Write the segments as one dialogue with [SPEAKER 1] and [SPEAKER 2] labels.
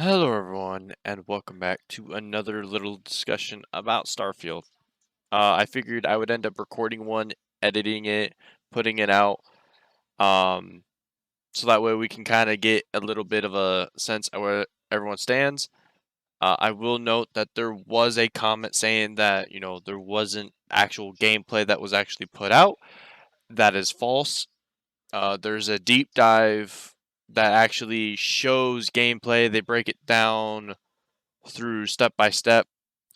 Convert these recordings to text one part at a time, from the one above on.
[SPEAKER 1] Hello, everyone, and welcome back to another little discussion about Starfield. I figured I would end up recording one, editing it, putting it out, um, so that way we can kind of get a little bit of a sense of where everyone stands. I will note that there was a comment saying that, there wasn't actual gameplay that was actually put out. That is false. There's a deep dive that actually shows gameplay. They break it down through step by step.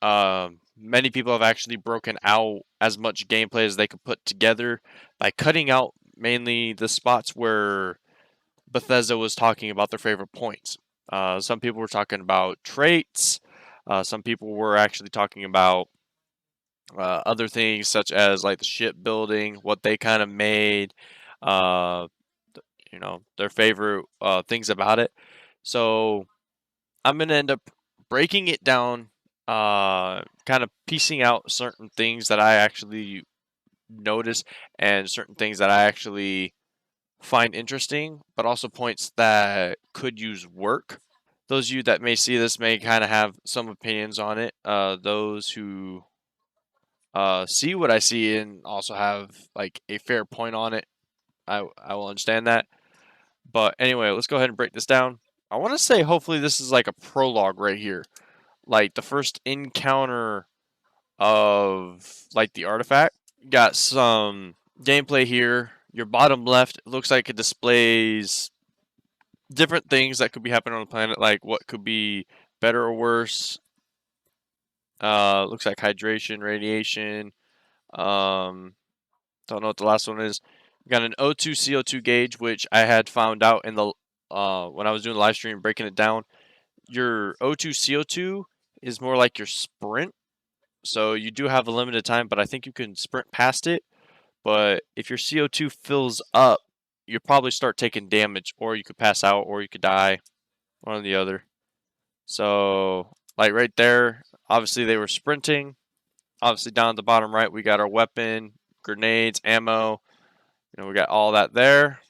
[SPEAKER 1] Many people have actually broken out as much gameplay as they could put together by cutting out mainly the spots where Bethesda was talking about their favorite points. Some people were talking about traits. Some people were actually talking about other things such as like the shipbuilding, what they kind of made, uh, their favorite things about it. So I'm gonna end up breaking it down, kind of piecing out certain things that I actually notice and certain things that I actually find interesting, but also points that could use work. Those of you that may see this may kind of have some opinions on it. Those who see what I see and also have like a fair point on it, I will understand that. But anyway, let's go ahead and break this down. I want to say hopefully this is like a prologue right here, like the first encounter of like the artifact. Got some gameplay here. Your bottom left looks like it displays different things that could be happening on the planet, like what could be better or worse. Looks like hydration, radiation. Um, don't know what the last one is. We got an O2 CO2 gauge, which I had found out in the when I was doing the live stream breaking it down. Your O2 CO2 is more like your sprint. So you do have a limited time, but I think you can sprint past it. But if your CO2 fills up, you'll probably start taking damage, or you could pass out, or you could die, one or the other. So, like right there, obviously they were sprinting. Obviously down at the bottom right, we got our weapon, grenades, ammo. We got all that there.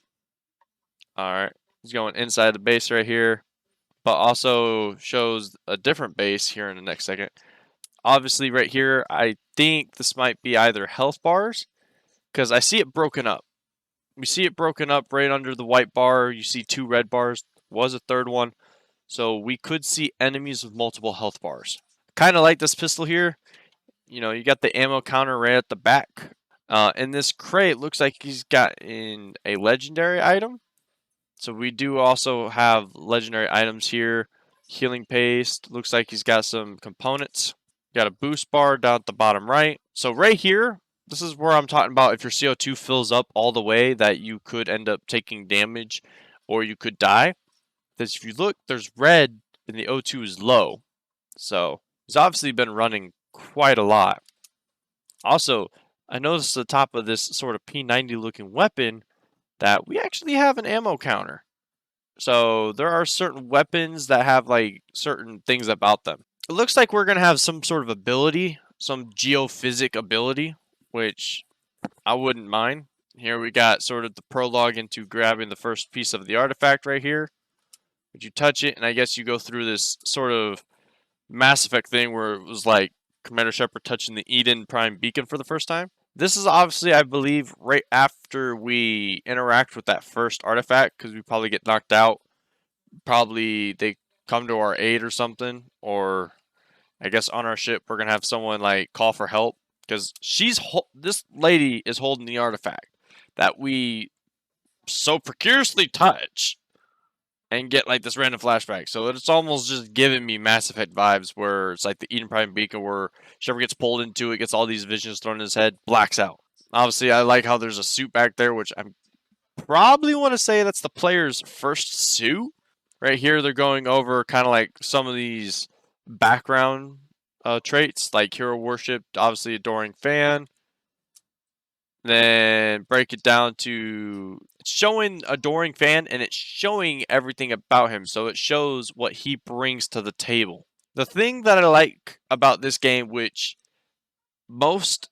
[SPEAKER 1] All right, he's going inside the base right here, but also shows a different base here in the next second. Obviously, right here, I think this might be either health bars because I see it broken up. We see it broken up right under the white bar. You see two red bars. Was a third one. So we could see enemies with multiple health bars. Kind of like this pistol here. You got the ammo counter right at the back. In this crate, looks like he's got in a legendary item. So we do also have legendary items here. Healing paste. Looks like he's got some components. Got a boost bar down at the bottom right. So right here, this is where I'm talking about if your CO2 fills up all the way that you could end up taking damage or you could die. Because if you look, there's red and the O2 is low. So he's obviously been running quite a lot. Also, I noticed at the top of this sort of P90 looking weapon that we actually have an ammo counter. So there are certain weapons that have like certain things about them. It looks like we're going to have some sort of ability, some geophysic ability, which I wouldn't mind. Here we got sort of the prologue into grabbing the first piece of the artifact right here. But you touch it, and I guess you go through this sort of Mass Effect thing where it was like Commander Shepard touching the Eden Prime beacon for the first time. This is obviously, I believe, right after we interact with that first artifact because we probably get knocked out. Probably they come to our aid or something, or I guess on our ship we're gonna have someone like call for help because this lady is holding the artifact that we so precariously touch and get like this random flashback. So it's almost just giving me Mass Effect vibes where it's like the Eden Prime beacon where Shepard gets pulled into it, gets all these visions thrown in his head, blacks out. Obviously, I like how there's a suit back there, which I'm probably want to say that's the player's first suit. Right here, they're going over kind of like some of these background traits, like hero worship, obviously adoring fan. Then break it down to it's showing adoring fan and it's showing everything about him. So it shows what he brings to the table. The thing that I like about this game, which most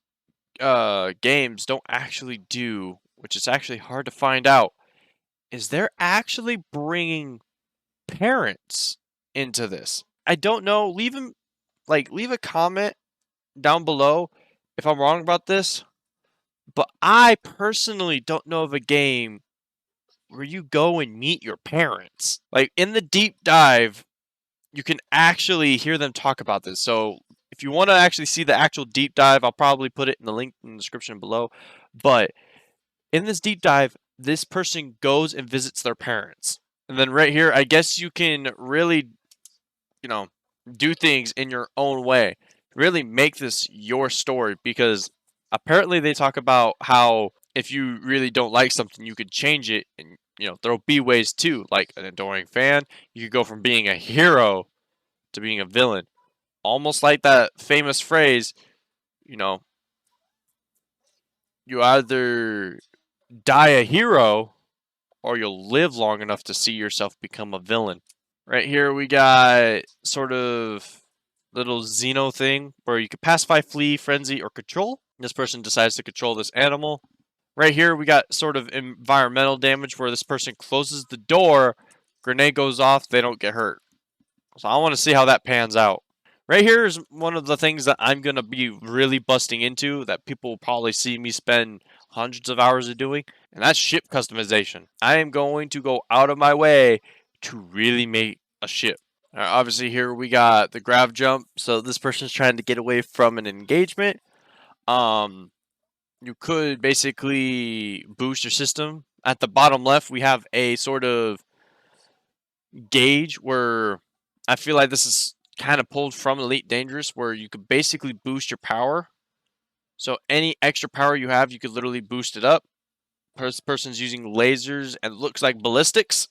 [SPEAKER 1] games don't actually do, which is actually hard to find out, is they're actually bringing parents into this. I don't know. Leave a comment down below if I'm wrong about this. But I personally don't know of a game where you go and meet your parents. Like in the deep dive, you can actually hear them talk about this. So if you want to actually see the actual deep dive, I'll probably put it in the link in the description below. But in this deep dive, this person goes and visits their parents. And then right here, I guess you can really, you know, do things in your own way. Really make this your story because apparently they talk about how if you really don't like something, you could change it and there'll be ways too, like an adoring fan. You could go from being a hero to being a villain. Almost like that famous phrase, you know, you either die a hero or you'll live long enough to see yourself become a villain. Right here we got sort of little Xeno thing where you can pacify, flee, frenzy, or control. This person decides to control this animal. Right here we got sort of environmental damage where this person closes the door, grenade goes off, they don't get hurt. So I want to see how that pans out. Right here is one of the things that I'm going to be really busting into that people will probably see me spend hundreds of hours of doing, and that's ship customization. I am going to go out of my way to really make a ship. Obviously here we got the grav jump, so this person's trying to get away from an engagement. You could basically boost your system. At the bottom left, we have a sort of gauge where I feel like this is kind of pulled from Elite Dangerous, where you could basically boost your power. So any extra power you have, you could literally boost it up. This person's using lasers and it looks like ballistics.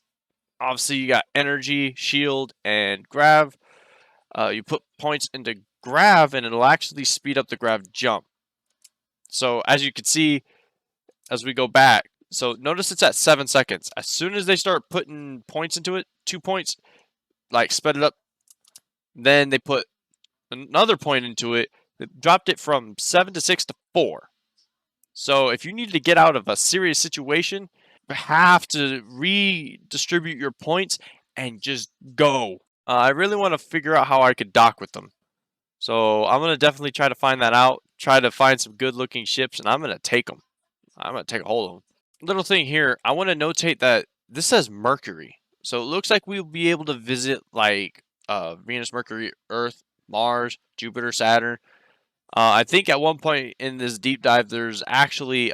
[SPEAKER 1] Obviously, you got energy, shield, and grav. You put points into grav, and it'll actually speed up the grav jump. So as you can see, as we go back, so notice it's at 7 seconds. As soon as they start putting points into it, 2 points, like sped it up, then they put another point into it that dropped it from 7 to 6 to 4. So if you needed to get out of a serious situation, you have to redistribute your points and just go. I really want to figure out how I could dock with them. So I'm going to definitely try to find that out, try to find some good looking ships, and I'm going to take them. I'm going to take a hold of them. Little thing here, I want to notate that this says Mercury. So it looks like we'll be able to visit like Venus, Mercury, Earth, Mars, Jupiter, Saturn. I think at one point in this deep dive, there's actually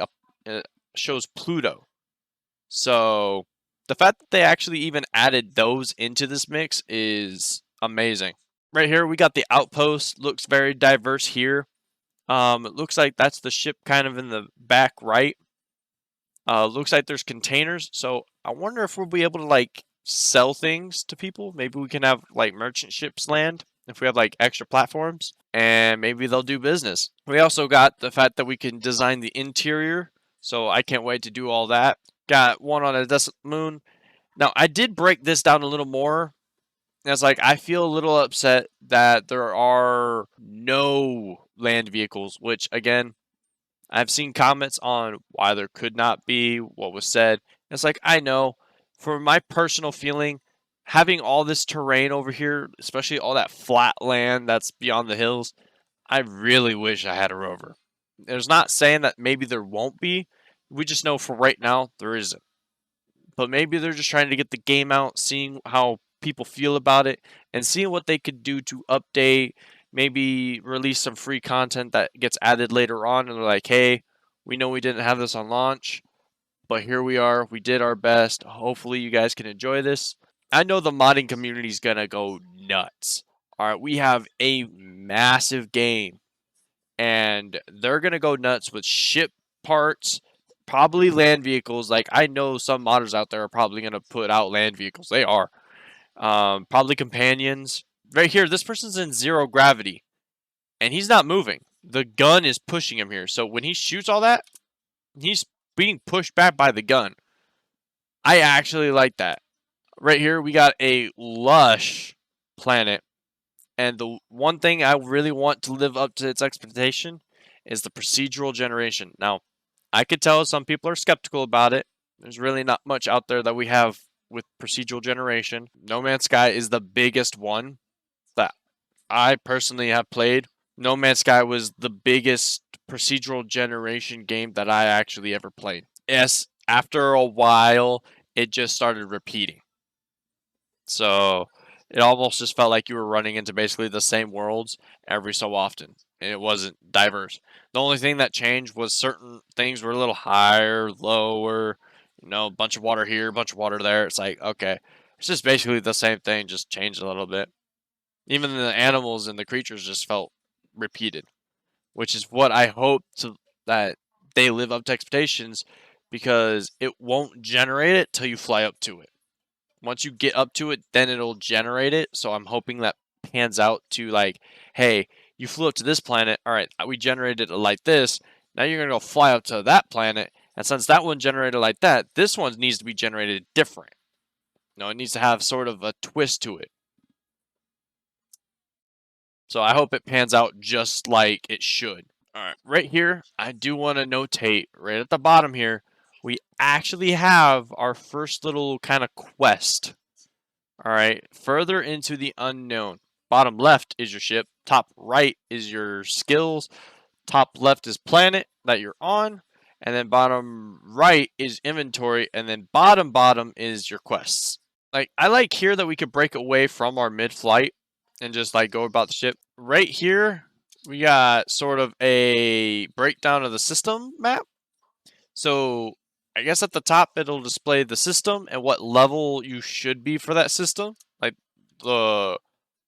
[SPEAKER 1] shows Pluto. So the fact that they actually even added those into this mix is amazing. Right here, we got the Outpost. Looks very diverse here. It looks like that's the ship kind of in the back right. Looks like there's containers. So I wonder if we'll be able to like sell things to people. Maybe we can have like merchant ships land if we have like extra platforms, and maybe they'll do business. We also got the fact that we can design the interior. So I can't wait to do all that. Got one on a desolate moon. Now I did break this down a little more. It's like I feel a little upset that there are no land vehicles, which again, I've seen comments on why there could not be what was said. It's like, I know, for my personal feeling, having all this terrain over here, especially all that flat land that's beyond the hills, I really wish I had a rover. There's not saying that maybe there won't be. We just know for right now there isn't. But maybe they're just trying to get the game out, seeing how people feel about it, and seeing what they could do to update, maybe release some free content that gets added later on. And they're like, hey, we know we didn't have this on launch, but here we are. We did our best. Hopefully, you guys can enjoy this. I know the modding community is going to go nuts. All right, we have a massive game, and they're going to go nuts with ship parts, probably land vehicles. Like, I know some modders out there are probably going to put out land vehicles. They are. Probably companions. Right here, this person's in 0 gravity, and he's not moving. The gun is pushing him here. So when he shoots all that, he's being pushed back by the gun. I actually like that. Right here, we got a lush planet. And the one thing I really want to live up to its expectation is the procedural generation. Now, I could tell some people are skeptical about it. There's really not much out there that we have with procedural generation. No Man's Sky is the biggest one that I personally have played. No Man's Sky was the biggest procedural generation game that I actually ever played. Yes, after a while, it just started repeating. So it almost just felt like you were running into basically the same worlds every so often. And it wasn't diverse. The only thing that changed was certain things were a little higher, lower, a bunch of water here, a bunch of water there. It's like, okay, it's just basically the same thing, just changed a little bit. Even the animals and the creatures just felt repeated, which is what I hope that they live up to expectations, because it won't generate it till you fly up to it. Once you get up to it, then it'll generate it. So I'm hoping that pans out to like, hey, you flew up to this planet. All right, we generated it like this. Now you're gonna go fly up to that planet, and since that one generated like that, this one needs to be generated different. It needs to have sort of a twist to it. So I hope it pans out just like it should. All right, right here, I do want to notate right at the bottom here, we actually have our first little kind of quest. All right, further into the unknown. Bottom left is your ship, top right is your skills, top left is planet that you're on, and then bottom right is inventory, and then bottom is your quests. Like, I like here that we could break away from our mid-flight and just like go about the ship. Right here, we got sort of a breakdown of the system map. So I guess at the top it'll display the system and what level you should be for that system. Like the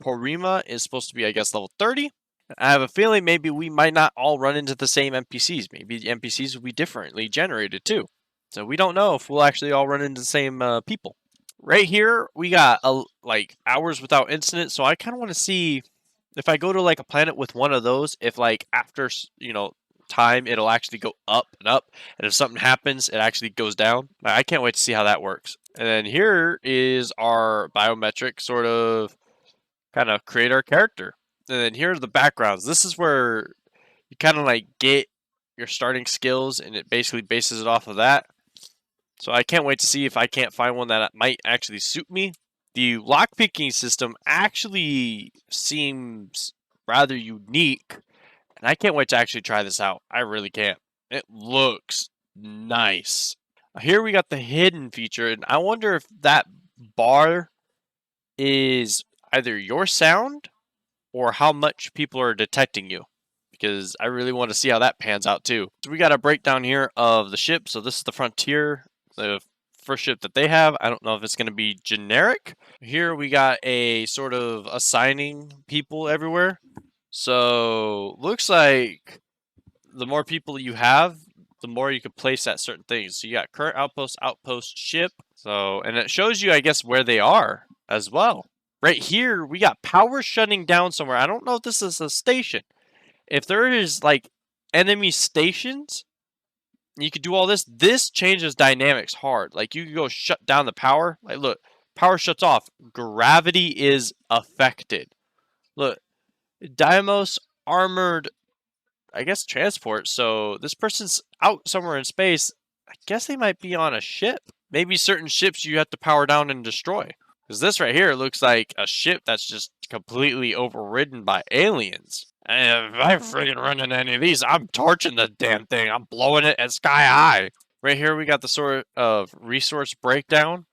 [SPEAKER 1] Porima is supposed to be, I guess, level 30. I have a feeling maybe we might not all run into the same NPCs. Maybe the NPCs will be differently generated too. So we don't know if we'll actually all run into the same people. Right here, we got like hours without incident. So I kind of want to see if I go to like a planet with one of those, if like after time it'll actually go up and up, and if something happens, it actually goes down. I can't wait to see how that works. And then here is our biometric sort of kind of create our character. And then here are the backgrounds. This is where you kind of like get your starting skills, and it basically bases it off of that. So I can't wait to see if I can't find one that might actually suit me. The lockpicking system actually seems rather unique, and I can't wait to actually try this out. I really can't. It looks nice. Here we got the hidden feature, and I wonder if that bar is either your sound or how much people are detecting you, because I really want to see how that pans out too. So we got a breakdown here of the ship. So this is the Frontier, the first ship that they have. I don't know if it's going to be generic. Here we got a sort of assigning people everywhere. So looks like the more people you have, the more you can place at certain things. So you got current outpost, ship. So, and it shows you, I guess, where they are as well. Right here, we got power shutting down somewhere. I don't know if this is a station. If there is like enemy stations, you could do all this. This changes dynamics hard. Like you could go shut down the power. Like look, power shuts off. Gravity is affected. Look, Deimos armored, I guess, transport. So this person's out somewhere in space. I guess they might be on a ship. Maybe certain ships you have to power down and destroy. Because this right here looks like a ship that's just completely overridden by aliens. And if I freaking run into any of these, I'm torching the damn thing. I'm blowing it at sky high. Right here, we got the sort of resource breakdown.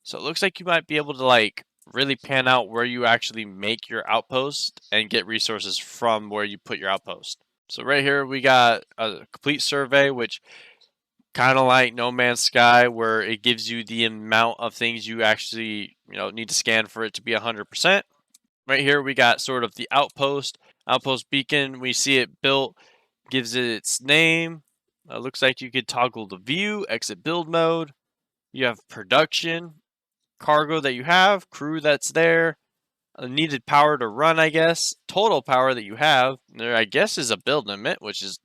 [SPEAKER 1] So it looks like you might be able to like really pan out where you actually make your outpost and get resources from where you put your outpost. So right here, we got a complete survey, which kind of like No Man's Sky, where it gives you the amount of things you actually need to scan for it to be 100%. Right here we got sort of the outpost beacon. We see it built, gives it its name. Looks like you could toggle the view, exit build mode. You have production, cargo that you have, crew that's there, needed power to run, I guess, total power that you have. There, I guess, is a build limit, which is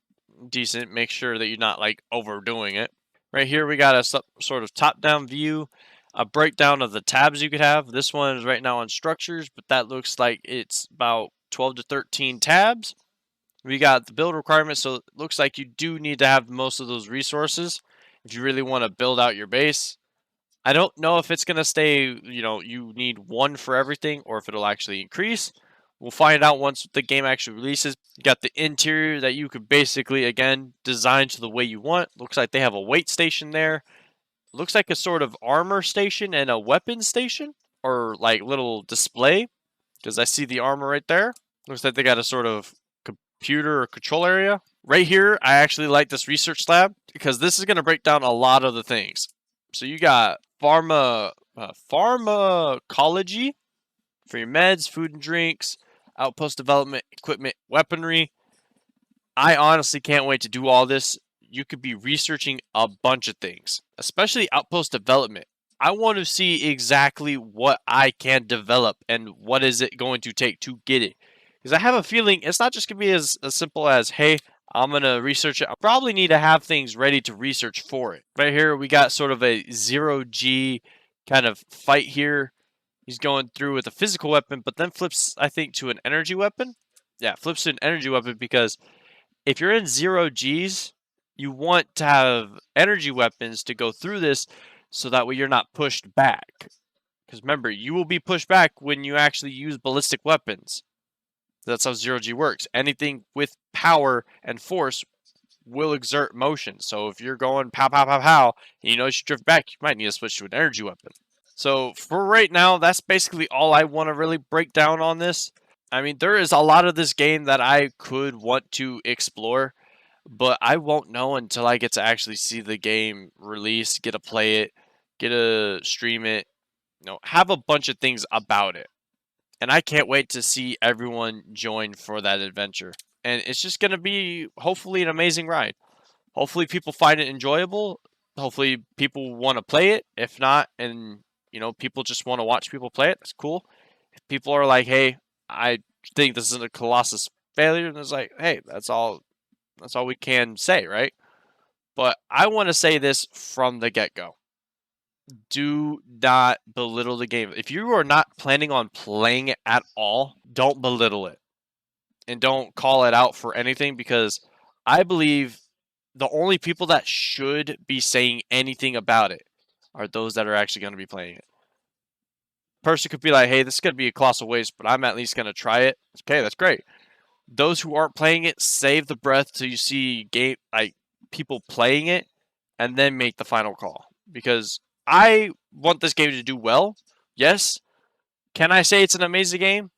[SPEAKER 1] decent. Make sure that you're not like overdoing it. Right here we got a sort of top-down view, a breakdown of the tabs you could have. This one is right now on structures, but that looks like it's about 12 to 13 tabs. We got the build requirements, so it looks like you do need to have most of those resources if you really want to build out your base. I don't know if it's gonna stay, you need one for everything, or if it'll actually increase. We'll find out once the game actually releases. You got the interior that you could basically, again, design to the way you want. Looks like they have a weight station there. Looks like a sort of armor station and a weapon station, or like little display, because I see the armor right there. Looks like they got a sort of computer or control area. Right here, I actually like this research lab because this is going to break down a lot of the things. So you got pharmacology for your meds, food and drinks, outpost development, equipment, weaponry. I honestly can't wait to do all this. You could be researching a bunch of things, especially outpost development. I want to see exactly what I can develop and what is it going to take to get it. Because I have a feeling it's not just going to be as simple as, hey, I'm going to research it. I probably need to have things ready to research for it. Right here, we got sort of a 0G kind of fight here. He's going through with a physical weapon, but then flips, I think, to an energy weapon. Yeah, flips to an energy weapon because if you're in 0Gs, you want to have energy weapons to go through this so that way you're not pushed back. Because remember, you will be pushed back when you actually use ballistic weapons. That's how 0G works. Anything with power and force will exert motion. So if you're going pow, pow, pow, pow, and you should drift back, you might need to switch to an energy weapon. So for right now, that's basically all I want to really break down on this. I mean, there is a lot of this game that I could want to explore, but I won't know until I get to actually see the game released, get to play it, get to stream it, have a bunch of things about it. And I can't wait to see everyone join for that adventure. And it's just going to be hopefully an amazing ride. Hopefully people find it enjoyable. Hopefully people want to play it. If not, and people just want to watch people play it, that's cool. If people are like, "Hey, I think this is a Colossus failure," and it's like, "Hey, that's all we can say, right?" But I want to say this from the get-go. Do not belittle the game. If you are not planning on playing it at all, don't belittle it. And don't call it out for anything, because I believe the only people that should be saying anything about it are those that are actually going to be playing it. Person could be like, "Hey, this is going to be a colossal waste, but I'm at least going to try it." Okay, that's great. Those who aren't playing it, save the breath till you see people playing it, and then make the final call. Because I want this game to do well. Yes. Can I say it's an amazing game?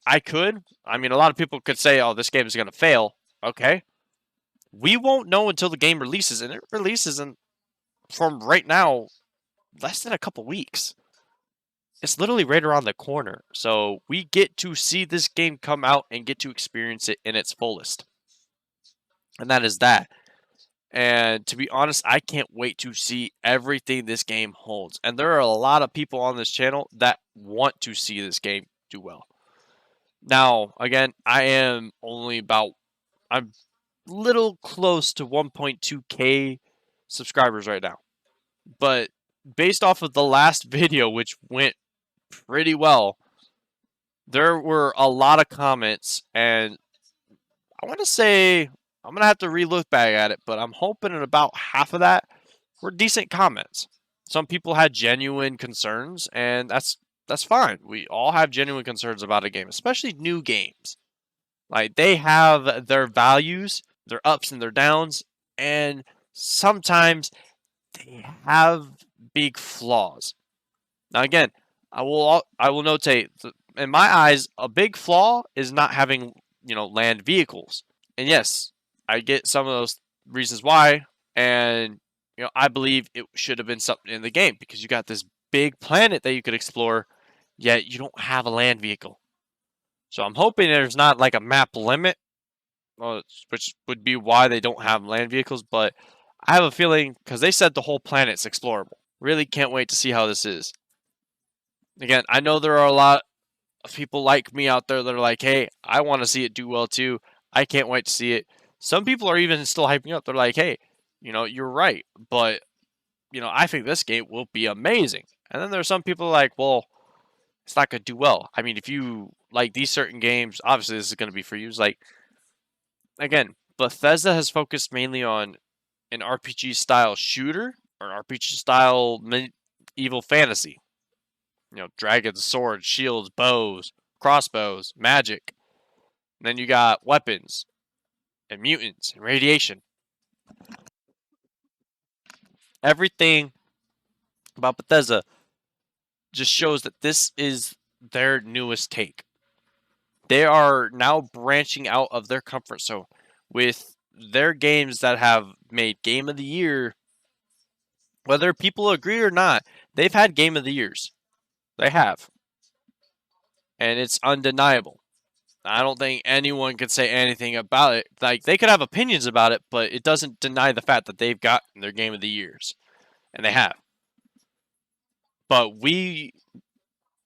[SPEAKER 1] I could. I mean, a lot of people could say, "Oh, this game is going to fail." Okay. We won't know until the game releases, and it releases from right now less than a couple weeks. It's literally right around the corner. So we get to see this game come out and get to experience it in its fullest. And that is that. And to be honest, I can't wait to see everything this game holds. And there are a lot of people on this channel that want to see this game do well. Now, again, I'm little close to 1.2K subscribers right now. But based off of the last video, which went pretty well, there were a lot of comments, and I want to say I'm going to have to relook back at it, but I'm hoping that about half of that were decent comments. Some people had genuine concerns, and that's fine. We all have genuine concerns about a game, especially new games. Like, they have their values, their ups and their downs, and sometimes they have big flaws. Now, again, I will notate, in my eyes, a big flaw is not having land vehicles. And yes, I get some of those reasons why, and I believe it should have been something in the game, because you got this big planet that you could explore, yet you don't have a land vehicle. So I'm hoping there's not like a map limit, which would be why they don't have land vehicles. But I have a feeling, because they said the whole planet's explorable. Really can't wait to see how this is. Again, I know there are a lot of people like me out there that are like, "Hey, I want to see it do well too. I can't wait to see it." Some people are even still hyping up. They're like, "Hey, you're right, but I think this game will be amazing." And then there's some people like, "Well, it's not going to do well." I mean, if you like these certain games, obviously this is going to be for you. It's like, again, Bethesda has focused mainly on an RPG style shooter, or an RPG style evil fantasy. You know, dragons, swords, shields, bows, crossbows, magic. And then you got weapons and mutants and radiation. Everything about Bethesda just shows that this is their newest take. They are now branching out of their comfort zone with their games that have made Game of the Year. Whether people agree or not, they've had Game of the Years. They have. And it's undeniable. I don't think anyone could say anything about it. Like, they could have opinions about it, but it doesn't deny the fact that they've gotten their Game of the Years. And they have. But we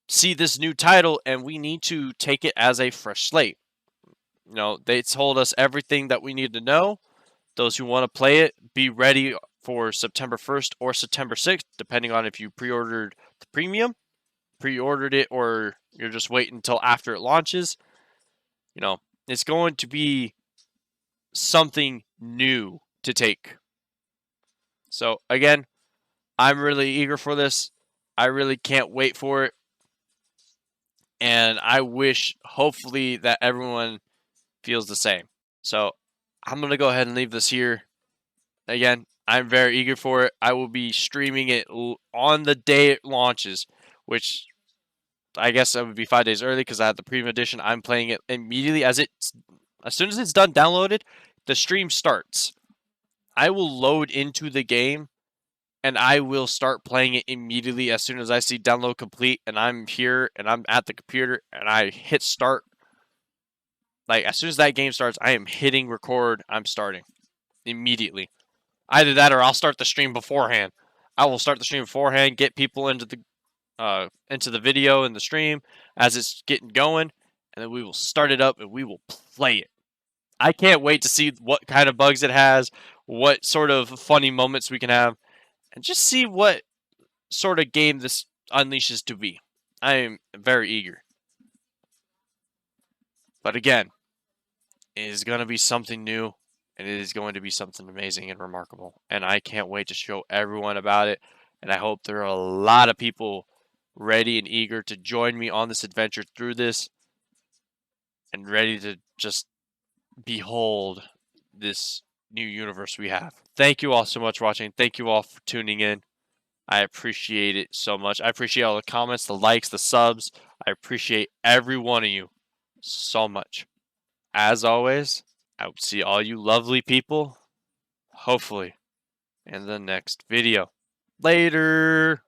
[SPEAKER 1] see this new title and we need to take it as a fresh slate. You know, they told us everything that we need to know. Those who want to play it, be ready for September 1st or September 6th, depending on if you pre-ordered the premium, pre-ordered it, or you're just waiting until after it launches. You know, it's going to be something new to take. So again, I'm really eager for this. I really can't wait for it. And I wish, hopefully, that everyone feels the same. So I'm going to go ahead and leave this here. Again, I'm very eager for it. I will be streaming it on the day it launches, which I guess it would be 5 days early because I have the premium edition. I'm playing it immediately as soon as it's done downloaded, the stream starts. I will load into the game and I will start playing it immediately as soon as I see download complete and I'm here and I'm at the computer and I hit start. Like, as soon as that game starts, I am hitting record. I'm starting immediately. Either that or I'll start the stream beforehand. I will start the stream beforehand, get people into the video and the stream as it's getting going, and then we will start it up and we will play it. I can't wait to see what kind of bugs it has, what sort of funny moments we can have, and just see what sort of game this unleashes to be. I am very eager. But again, it is going to be something new, and it is going to be something amazing and remarkable. And I can't wait to show everyone about it. And I hope there are a lot of people ready and eager to join me on this adventure through this and ready to just behold this new universe we have. Thank you all so much for watching. Thank you all for tuning in. I appreciate it so much. I appreciate all the comments, the likes, the subs. I appreciate every one of you so much. As always, I will see all you lovely people, hopefully, in the next video. Later!